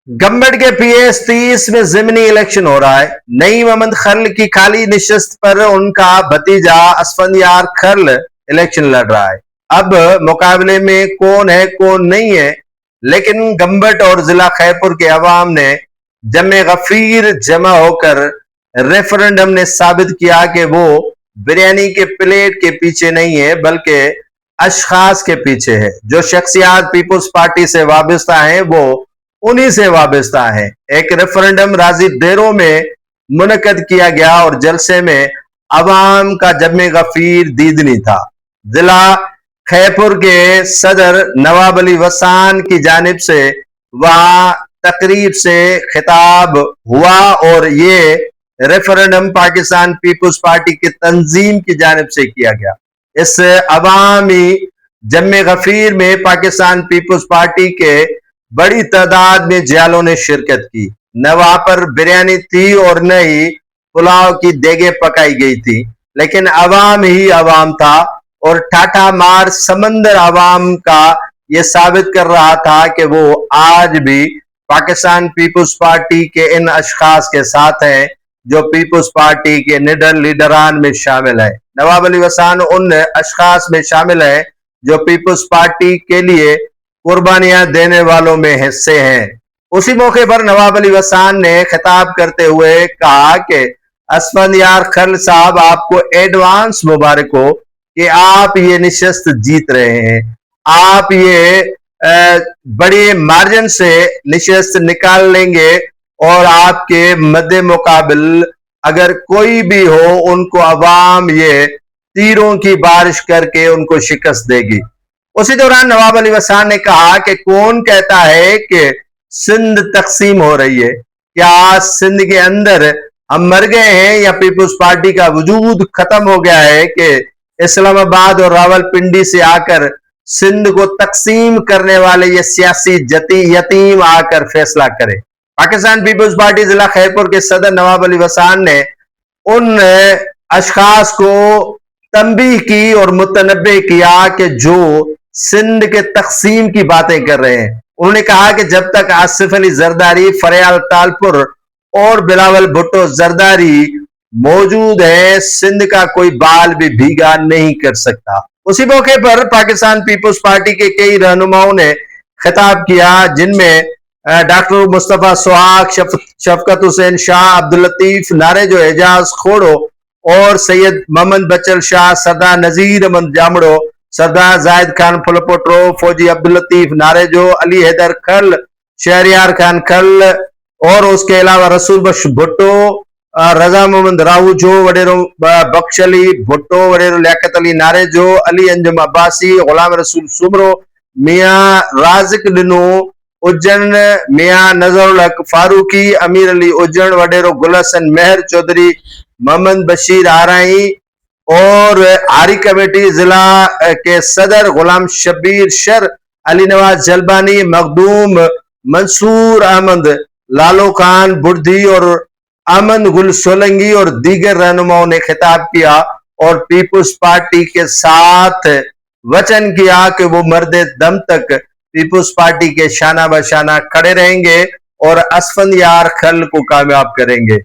गम्बड़ के पीएस 30 में ज़िमनी इलेक्शन हो रहा है। नईम अहमद खर्ल की खाली निशस्त पर उनका भतीजा असफंदियार खर्ल इलेक्शन लड़ रहा है। अब मुकाबले में कौन है कौन नहीं है, लेकिन गम्बड़ और जिला खैपुर के अवाम ने जमे गफीर जमा होकर रेफरेंडम ने साबित किया कि वो बिरयानी के प्लेट के पीछे नहीं है बल्कि अशखास के पीछे है। जो शख्सियात पीपुल्स पार्टी से वाबस्ता हैं वो उन्हीं से वाबस्ता है। एक रेफरेंडम राजी देरों में मुनक्कद किया गया और जलसे में अवाम का जमे गफीर दीदनी था। जिला खैपुर के सदर नवाब अली वसान की जानिब से वहां तकरीब से खिताब हुआ और ये रेफरेंडम पाकिस्तान पीपुल्स पार्टी की तंजीम की जानिब से किया गया। इस अवामी जमे गफीर में पाकिस्तान पीपुल्स पार्टी के बड़ी तादाद में जियालों ने शिरकत की। न वहां पर बिरयानी थी और न ही पुलाव की देगे पकाई गई थी, लेकिन अवाम ही अवाम था और ठाठा मार समंदर अवाम का ये साबित कर रहा था कि वो आज भी पाकिस्तान पीपुल्स पार्टी के इन अशखास के साथ हैं जो पीपुल्स पार्टी के निडर लीडरान में शामिल है। नवाब अली वसान उन अशखास में शामिल है जो पीपुल्स पार्टी के लिए कुर्बानियां देने वालों में हिस्से हैं। उसी मौके पर नवाब अली वसान ने खिताब करते हुए कहा कि असफंदियार खर्ल साहब, आपको एडवांस मुबारक हो कि आप ये निशस्त जीत रहे हैं। आप ये बड़े मार्जिन से निशस्त निकाल लेंगे और आपके मद्दे मुकाबिल अगर कोई भी हो उनको अवाम ये तीरों की बारिश करके उनको शिकस्त देगी। उसी दौरान नवाब अली वसान ने कहा कि कौन कहता है कि सिंध तकसीम हो रही है? क्या सिंध के अंदर हम मर गए हैं या पीपुल्स पार्टी का वजूद खत्म हो गया है कि इस्लामाबाद और रावलपिंडी से आकर सिंध को तकसीम करने वाले ये सियासी यतीम आकर फैसला करे? पाकिस्तान पीपुल्स पार्टी जिला खैपुर के सदर नवाब अली वसान ने उन अशखास को तंबीह की और मुतनब्बे किया कि जो सिंध के तकसीम की बातें कर रहे हैं। उन्होंने कहा कि जब तक आसिफ अली जरदारी, फरियाल तालपुर और बिलावल भुट्टो जरदारी मौजूद है, सिंध का कोई बाल भी भीगा नहीं कर सकता। उसी मौके पर पाकिस्तान पीपुल्स पार्टी के कई रहनुमाओं ने खिताब किया, जिनमें डॉक्टर मुस्तफा सुहाग, शफकत हुसैन शाह, अब्दुल लतीफ नारेजो, एजाज खोड़ो और सैयद मोहम्मद बचल शाह, सरदार नजीर अहमद जामड़ो, सरदार जाहिद खान फुलपोट्रो, फौजी अब्दुल लतीफ नारेजो, अली हैदर खर्ल, शहरियार खान खर्ल और उसके अलावा रसूल बख्श भुट्टो, रजा मोहम्मद राहूजो वडेरो, बख्श अली भुट्टो वडेरो, लियाकत अली नारेजो, अली अंजुम अब्बासी, गुलाम रसूल सुमरो, मियाँ राजिक डिनो उज्जैन, मियाँ नजरुल हक फारूकी, अमीर अली उज्जैन वडेरो, गुल हसन मेहर चौधरी, मोहम्मद बशीर आराई और आरी कमेटी जिला के सदर गुलाम शबीर शर, अली नवाज जलबानी, मखदूम मंसूर अहमद, लालो खान बुर्दी और अमन गुल सोलंगी और दीगर रहनुमाओं ने खिताब किया और पीपुल्स पार्टी के साथ वचन किया कि वो मर्दे दम तक पीपुल्स पार्टी के शाना बशाना खड़े रहेंगे और असफंदियार खर्ल को कामयाब करेंगे।